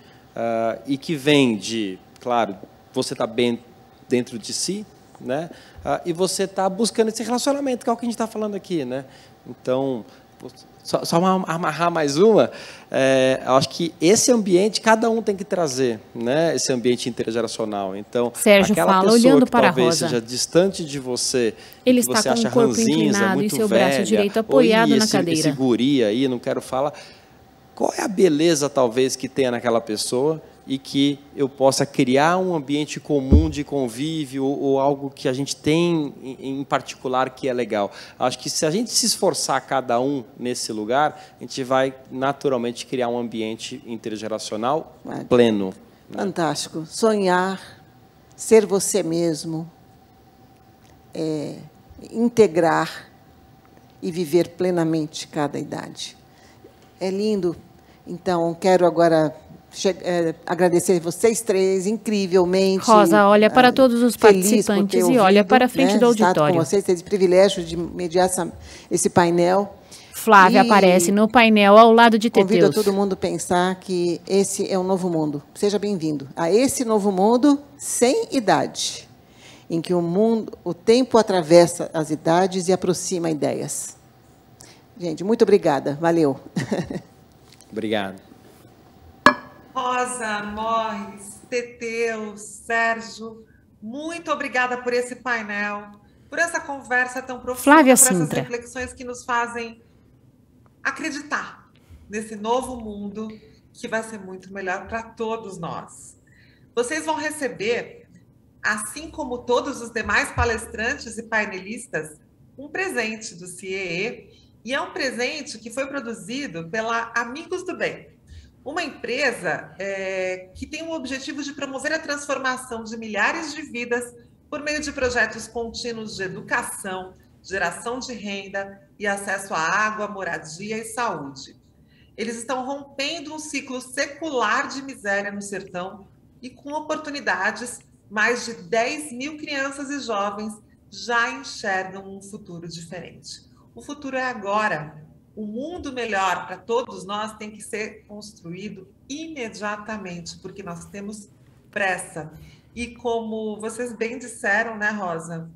e que vem de, claro, você está bem dentro de si, né? E você está buscando esse relacionamento, que é o que a gente está falando aqui, né? Então, só amarrar mais uma, eu acho que esse ambiente, cada um tem que trazer, né? Esse ambiente intergeracional. Então, Sérgio aquela fala, pessoa olhando que para talvez Rosa. Seja distante de você, Ele que está você com acha o corpo ranzinza, inclinado muito e seu velha, braço direito apoiado na cadeira. Esse guri aí, não quero falar. Qual é a beleza, talvez, que tenha naquela pessoa e que eu possa criar um ambiente comum de convívio ou algo que a gente tem em particular que é legal. Acho que se a gente se esforçar cada um nesse lugar, a gente vai naturalmente criar um ambiente intergeracional pleno. Fantástico. Sonhar, ser você mesmo, integrar e viver plenamente cada idade. É lindo. Então, quero agora agradecer vocês três, incrivelmente. Rosa, olha para todos os participantes e olha para a frente do auditório. Com vocês, esse privilégio de mediar esse painel. Flávia aparece no painel ao lado de Teteus. Convido a todo mundo a pensar que esse é um novo mundo. Seja bem-vindo a esse novo mundo sem idade, em que o tempo atravessa as idades e aproxima ideias. Gente, muito obrigada. Valeu. Obrigado. Rosa, Morris, Teteus, Sérgio, muito obrigada por esse painel, por essa conversa tão profunda, Flávia por essas Sintra. reflexões que nos fazem acreditar nesse novo mundo que vai ser muito melhor para todos nós. Vocês vão receber, assim como todos os demais palestrantes e painelistas, um presente do CIEE, e é um presente que foi produzido pela Amigos do Bem, uma empresa que tem o objetivo de promover a transformação de milhares de vidas por meio de projetos contínuos de educação, geração de renda e acesso à água, moradia e saúde. Eles estão rompendo um ciclo secular de miséria no sertão e, com oportunidades, mais de 10 mil crianças e jovens já enxergam um futuro diferente. O futuro é agora. O mundo melhor para todos nós tem que ser construído imediatamente, porque nós temos pressa. E como vocês bem disseram, né, Rosa?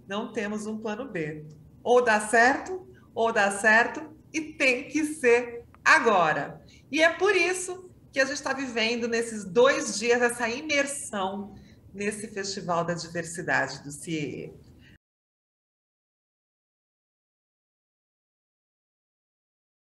Não temos um plano B. Ou dá certo e tem que ser agora. E é por isso que a gente está vivendo nesses 2 dias essa imersão nesse Festival da Diversidade do CIEE.